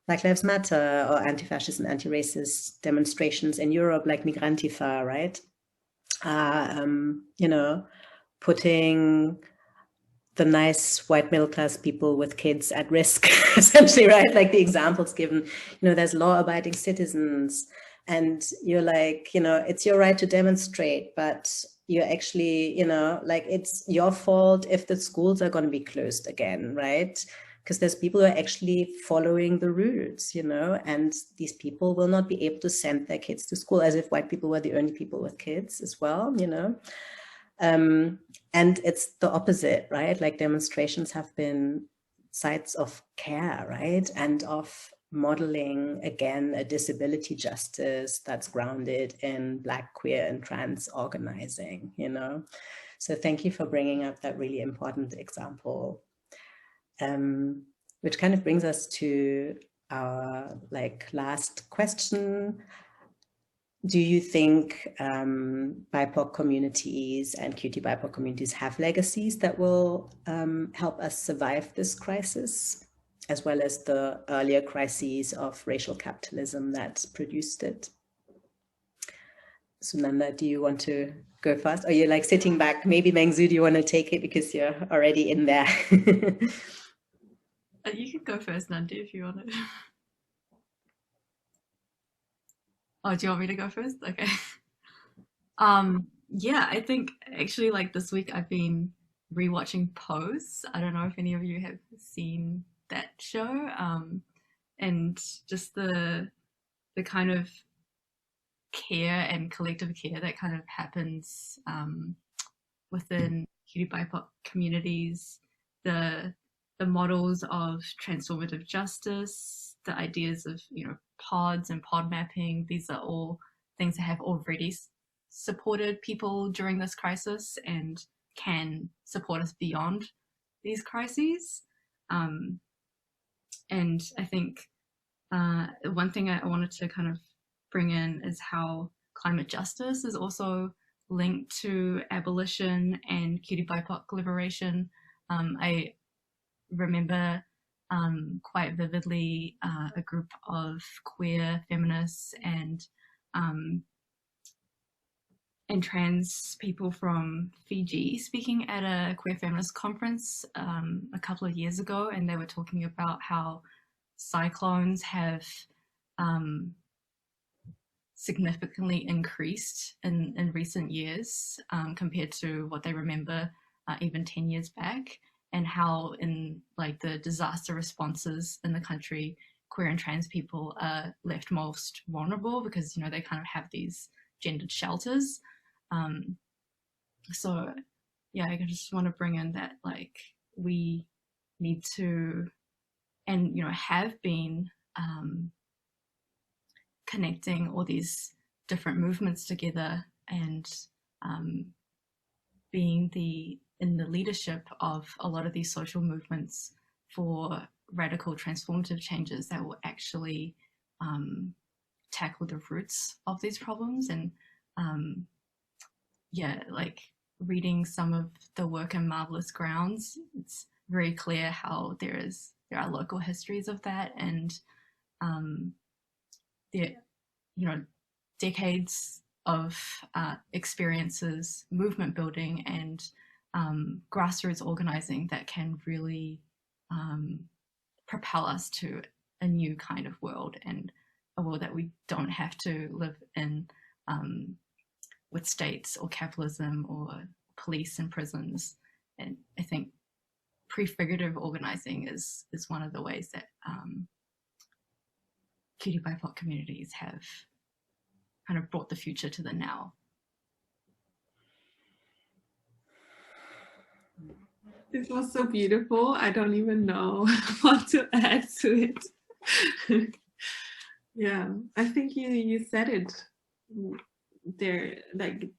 S1: Black Lives Matter or anti-fascist and anti-racist demonstrations in Europe, like Migrantifa, right? You know, putting the nice white middle class people with kids at risk, essentially, right? Like the examples given, you know, there's law-abiding citizens, and you're like, you know, it's your right to demonstrate, but you're actually, you know, like, it's your fault if the schools are going to be closed again, right? Because there's people who are actually following the rules, you know, and these people will not be able to send their kids to school, as if white people were the only people with kids as well, you know. And it's the opposite, right? Like, demonstrations have been sites of care, right? And of modeling, again, a disability justice that's grounded in Black, queer, and trans organizing, you know? So thank you for bringing up that really important example, which kind of brings us to our last question. Do you think BIPOC communities and QT BIPOC communities have legacies that will help us survive this crisis, as well as the earlier crises of racial capitalism that produced it? Sunanda, do you want to go first? Or you're like sitting back? Maybe Mengzu, do you want to take it because you're already in there?
S3: You can go first, Nandi, if you want to. Oh, do you want me to go first? Okay. Yeah, I think actually, like, this week I've been rewatching Pose. I don't know if any of you have seen that show. And just the kind of care and collective care that kind of happens within QT BIPOC communities, the models of transformative justice, the ideas of, you know, pods and pod mapping. These are all things that have already supported people during this crisis and can support us beyond these crises. And I think one thing I wanted to kind of bring in is how climate justice is also linked to abolition and QT BIPOC liberation. I remember quite vividly a group of queer feminists and and trans people from Fiji speaking at a queer feminist conference a couple of years ago, and they were talking about how cyclones have significantly increased in recent years compared to what they remember even 10 years back, and how in like the disaster responses in the country, queer and trans people are left most vulnerable because, you know, they kind of have these gendered shelters. So yeah, I just want to bring in that like we need to, and you know, have been connecting all these different movements together and being in the leadership of a lot of these social movements for radical transformative changes that will actually tackle the roots of these problems. And yeah, like reading some of the work in Marvelous Grounds, it's very clear how there are local histories of that, and you know, decades of experiences, movement building, and grassroots organizing that can really propel us to a new kind of world, and a world that we don't have to live in with states or capitalism or police and prisons. And I think prefigurative organizing is one of the ways that QT BIPOC communities have kind of brought the future to the now.
S2: This was so beautiful. I don't even know what to add to it. Yeah, I think you said it. There, like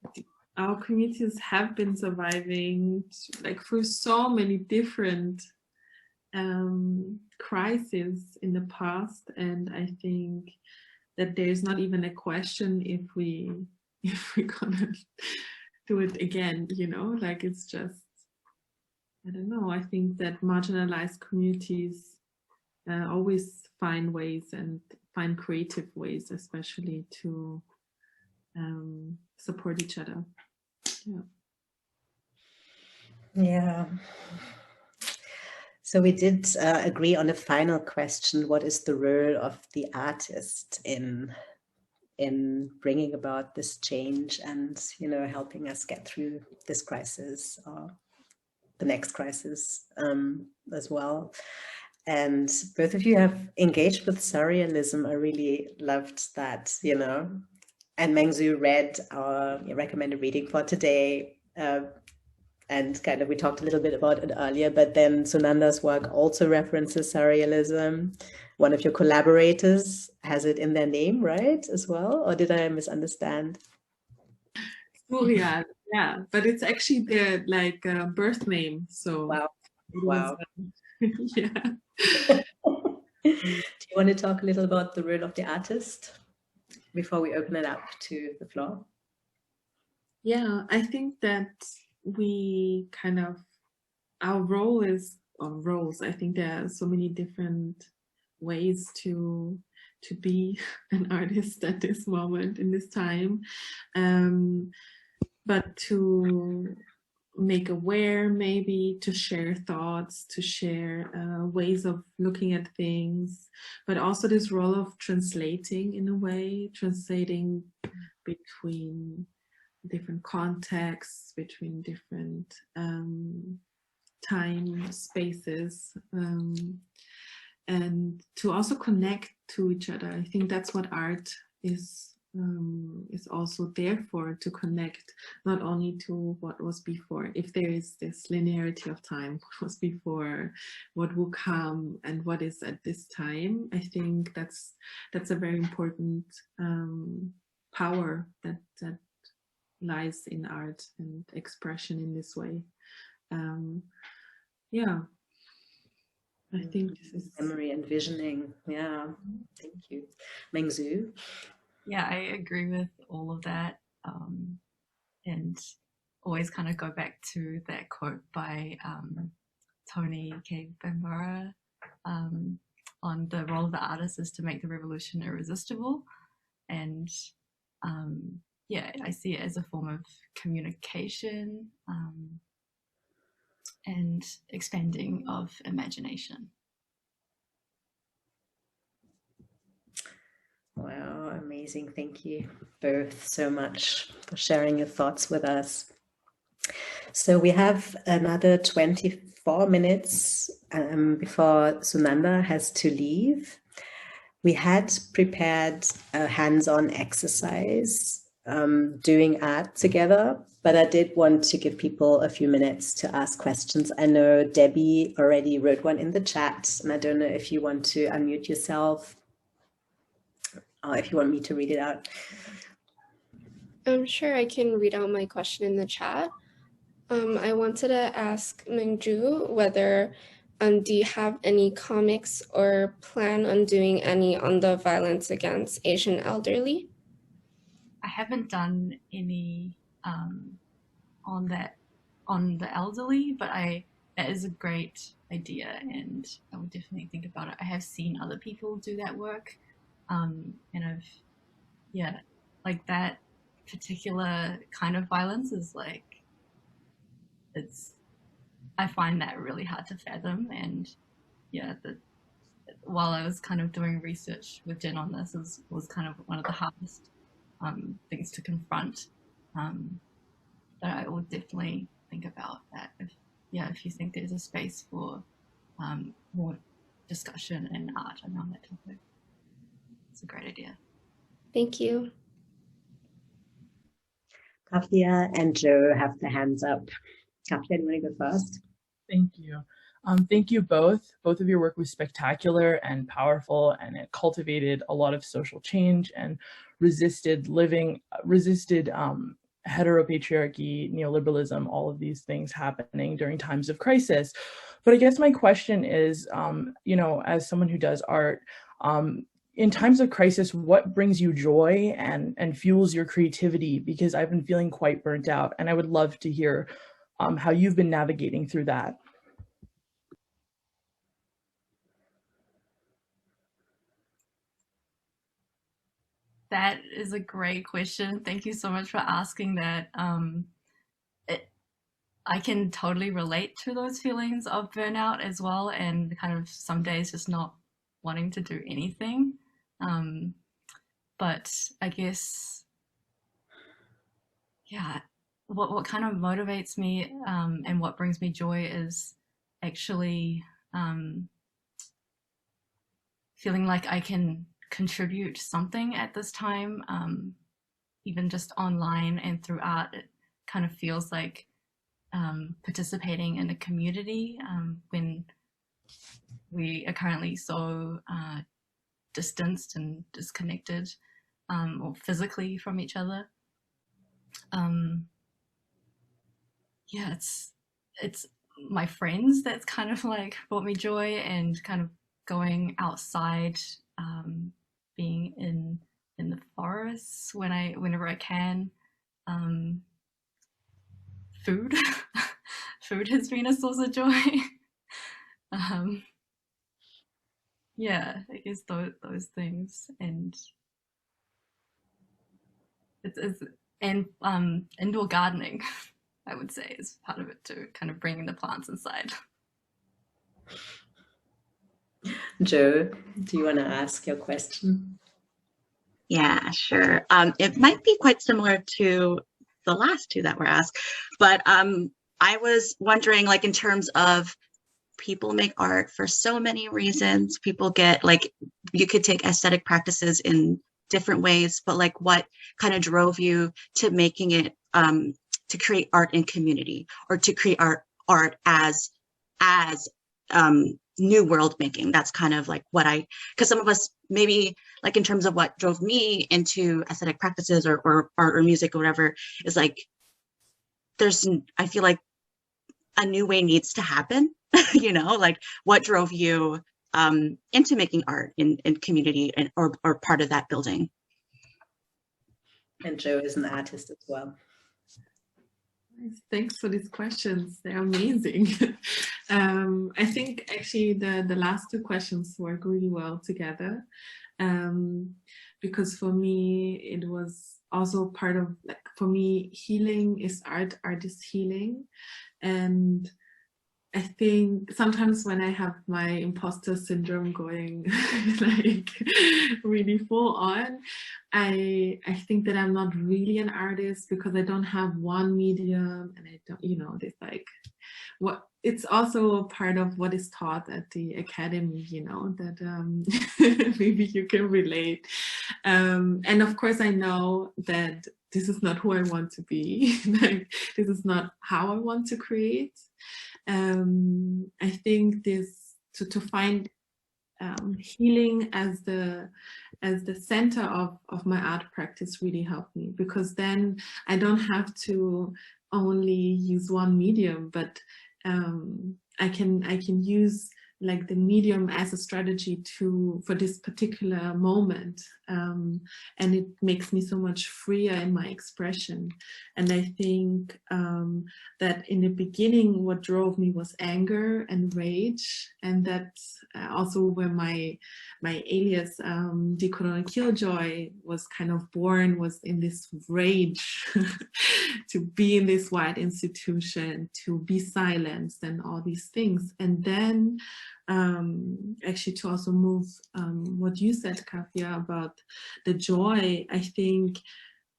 S2: our communities have been surviving like through so many different crises in the past, and I think that there's not even a question if we're gonna do it again, you know, like it's just, I don't know, I think that marginalized communities always find ways and find creative ways, especially to support each other. Yeah.
S1: Yeah. So we did agree on a final question: what is the role of the artist in bringing about this change and, you know, helping us get through this crisis or the next crisis as well? And both of you have engaged with surrealism. I really loved that, you know. And Mengzu read our recommended reading for today. And kind of, we talked a little bit about it earlier, but then Sunanda's work also references surrealism. One of your collaborators has it in their name, right, as well? Or did I misunderstand?
S2: Surreal, yeah, but it's actually their like birth name. So
S1: wow,
S2: wow. Yeah.
S1: Do you want to talk a little about the role of the artist before we open it up to the floor?
S2: Yeah, I think that we kind of, our role is, or roles, I think there are so many different ways to be an artist at this moment in this time, but to make aware, maybe to share thoughts, to share ways of looking at things, but also this role of translating, in a way, translating between different contexts, between different time spaces, and to also connect to each other. I think that's what art is also there for, to connect not only to what was before, if there is this linearity of time, what was before, what will come, and what is at this time. I think that's a very important power that lies in art and expression in this way. Yeah, I think this is
S1: memory and visioning. Yeah, thank you. Mengzu?
S3: Yeah, I agree with all of that, and always kind of go back to that quote by Toni Cade Bambara on the role of the artist is to make the revolution irresistible. And yeah, I see it as a form of communication and expanding of imagination.
S1: Wow, amazing. Thank you both so much for sharing your thoughts with us. So we have another 24 minutes before Sunanda has to leave. We had prepared a hands-on exercise doing art together, but I did want to give people a few minutes to ask questions. I know Debbie already wrote one in the chat, and I don't know if you want to unmute yourself or if you want me to read it out.
S6: Sure, I can read out my question in the chat. I wanted to ask Mingju whether do you have any comics or plan on doing any on the violence against Asian elderly?
S3: I haven't done any on the elderly, but that is a great idea, and I would definitely think about it. I have seen other people do that work, and like that particular kind of violence is like, I find that really hard to fathom, and while I was kind of doing research with Jin on this, was kind of one of the hardest things to confront. But I would definitely think about that if you think there's a space for more discussion and art around that topic. It's a great idea.
S6: Thank you.
S1: Kafia and Joe have their hands up. Kafia, do you want to go first?
S7: Thank you. Thank you both. Both of your work was spectacular and powerful, and it cultivated a lot of social change and resisted heteropatriarchy, neoliberalism, all of these things happening during times of crisis. But I guess my question is, as someone who does art, in times of crisis, what brings you joy and fuels your creativity? Because I've been feeling quite burnt out, and I would love to hear how you've been navigating through that.
S3: That is a great question. Thank you so much for asking that. I can totally relate to those feelings of burnout as well, and kind of some days just not wanting to do anything. But I guess, what kind of motivates me and what brings me joy is actually feeling like I can contribute something at this time, even just online and through art. It kind of feels like participating in a community when we are currently so distanced and disconnected, or physically from each other. It's my friends that's kind of like brought me joy, and kind of going outside, being in the forests whenever I can. Food food has been a source of joy. I guess those things, and indoor gardening, I would say, is part of it too, kind of bringing the plants inside.
S1: Joe, do you want to ask your question?
S8: Yeah, sure. It might be quite similar to the last two that were asked, but I was wondering, like, in terms of people make art for so many reasons. People get, like, you could take aesthetic practices in different ways, but like, what kind of drove you to making it, to create art in community, or to create art as new world making? That's kind of like what because some of us, maybe, like, in terms of what drove me into aesthetic practices or art or music or whatever, is like, I feel like a new way needs to happen. Like, what drove you into making art in community or part of that building?
S1: And Joe is an artist as well.
S2: Thanks for these questions. They're amazing. I think actually the last two questions work really well together, because for me it was also part of, like, for me, healing is art, art is healing. And I think sometimes when I have my imposter syndrome going like really full on, I think that I'm not really an artist because I don't have one medium, and I don't, you know, this like what it's also part of what is taught at the academy, you know, that maybe you can relate. And of course I know that this is not who I want to be. Like, this is not how I want to create. I think this to find healing as the center of my art practice really helped me, because then I don't have to only use one medium, but I can use like the medium as a strategy for this particular moment, and it makes me so much freer in my expression. And I think that in the beginning what drove me was anger and rage, and that's also where my alias Decolonial Killjoy was kind of born, was in this rage to be in this white institution, to be silenced and all these things. And then actually to also move what you said, Kafia, about the joy, I think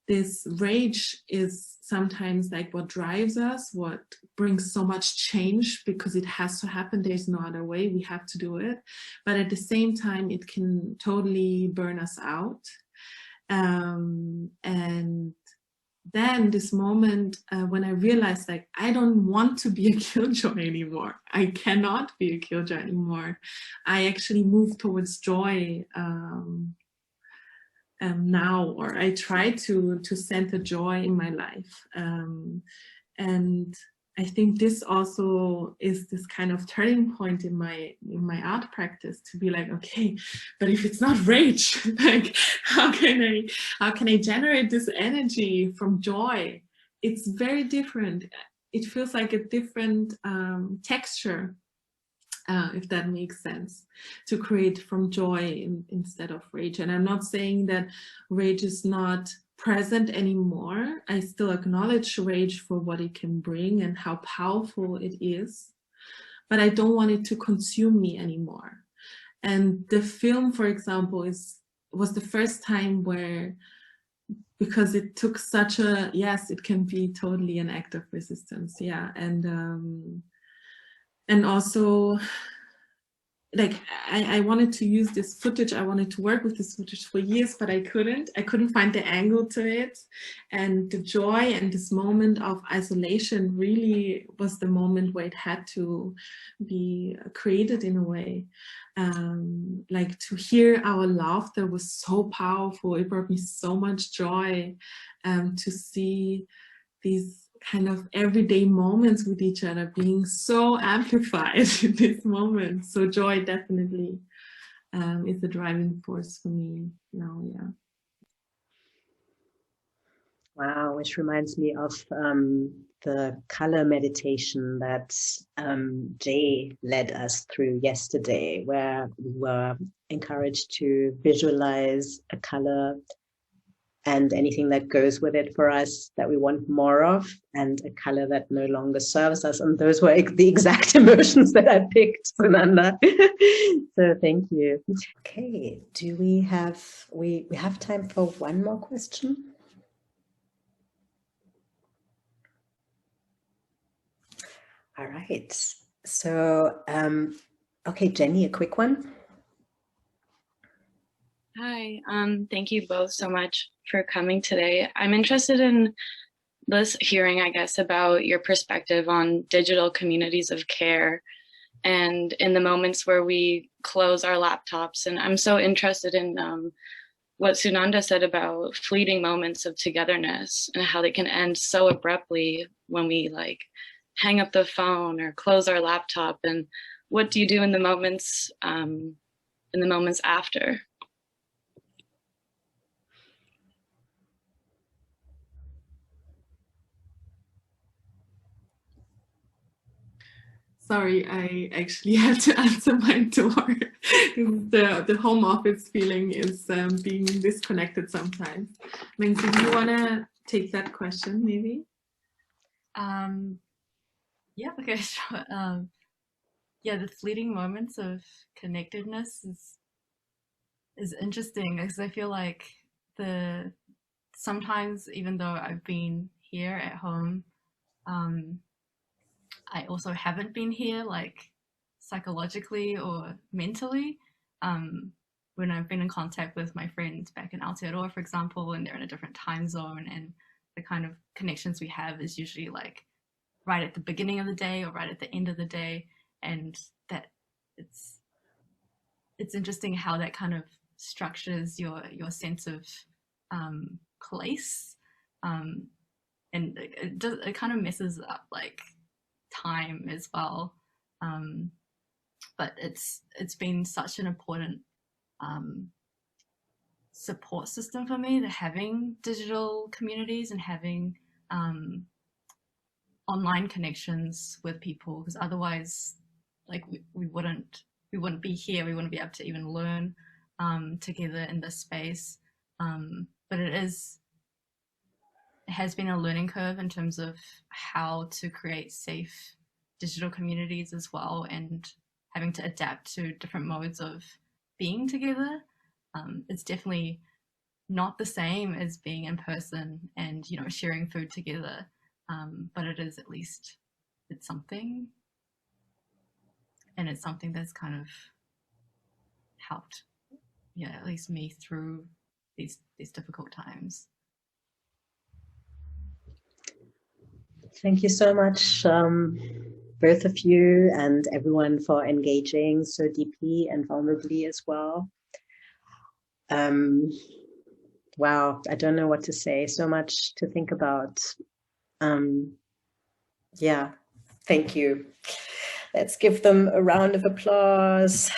S2: this rage is sometimes like what drives us, what brings so much change, because it has to happen. There's no other way. We have to do it. But at the same time, it can totally burn us out. And then this moment when I realized, like, I don't want to be a killjoy anymore. I cannot be a killjoy anymore. I actually moved towards joy now, or I try to center joy in my life. And I think this also is this kind of turning point in my art practice, to be like, okay, but if it's not rage, like how can I generate this energy from joy? It's very different. It feels like a different texture, if that makes sense, to create from joy instead of rage. And I'm not saying that rage is not present anymore. I still acknowledge rage for what it can bring and how powerful it is, but I don't want it to consume me anymore. And the film, for example, was the first time where, because it took such a, yes, it can be totally an act of resistance, yeah. And also, like, I wanted to use this footage, I wanted to work with this footage for years, but I couldn't find the angle to it. And the joy and this moment of isolation really was the moment where it had to be created in a way. Like, to hear our laughter was so powerful. It brought me so much joy to see these kind of everyday moments with each other being so amplified in this moment. So joy definitely is the driving force for me now, yeah.
S1: Wow, which reminds me of the color meditation that Jay led us through yesterday, where we were encouraged to visualize a color and anything that goes with it for us that we want more of, and a color that no longer serves us. And those were the exact emotions that I picked, Sunanda. So thank you. Okay, do we have time for one more question? All right. So, okay, Jenny, a quick one.
S9: Hi, thank you both so much for coming today. I'm interested in this hearing, I guess, about your perspective on digital communities of care and in the moments where we close our laptops. And I'm so interested in what Sunanda said about fleeting moments of togetherness and how they can end so abruptly when we like hang up the phone or close our laptop. And what do you do in the moments after?
S2: Sorry, I actually have to answer my door. The home office feeling is being disconnected sometimes. Mengzi, do you want to take that question, maybe?
S3: Yeah, okay, sure. Yeah, the fleeting moments of connectedness is interesting, because I feel like sometimes, even though I've been here at home, I also haven't been here, like psychologically or mentally. When I've been in contact with my friends back in Aotearoa, for example, and they're in a different time zone, and the kind of connections we have is usually like right at the beginning of the day or right at the end of the day, and that it's interesting how that kind of structures your sense of place, and it kind of messes up like time as well, but it's been such an important support system for me, to having digital communities and having online connections with people, because otherwise, like we wouldn't be here, we wouldn't be able to even learn together in this space. But it has been a learning curve in terms of how to create safe digital communities as well, and having to adapt to different modes of being together. It's definitely not the same as being in person and, you know, sharing food together, but it is, at least it's something, and it's something that's kind of helped, yeah, at least me through these difficult times.
S1: Thank you so much, both of you and everyone, for engaging so deeply and vulnerably as well. Wow, I don't know what to say. So much to think about. Yeah, thank you. Let's give them a round of applause.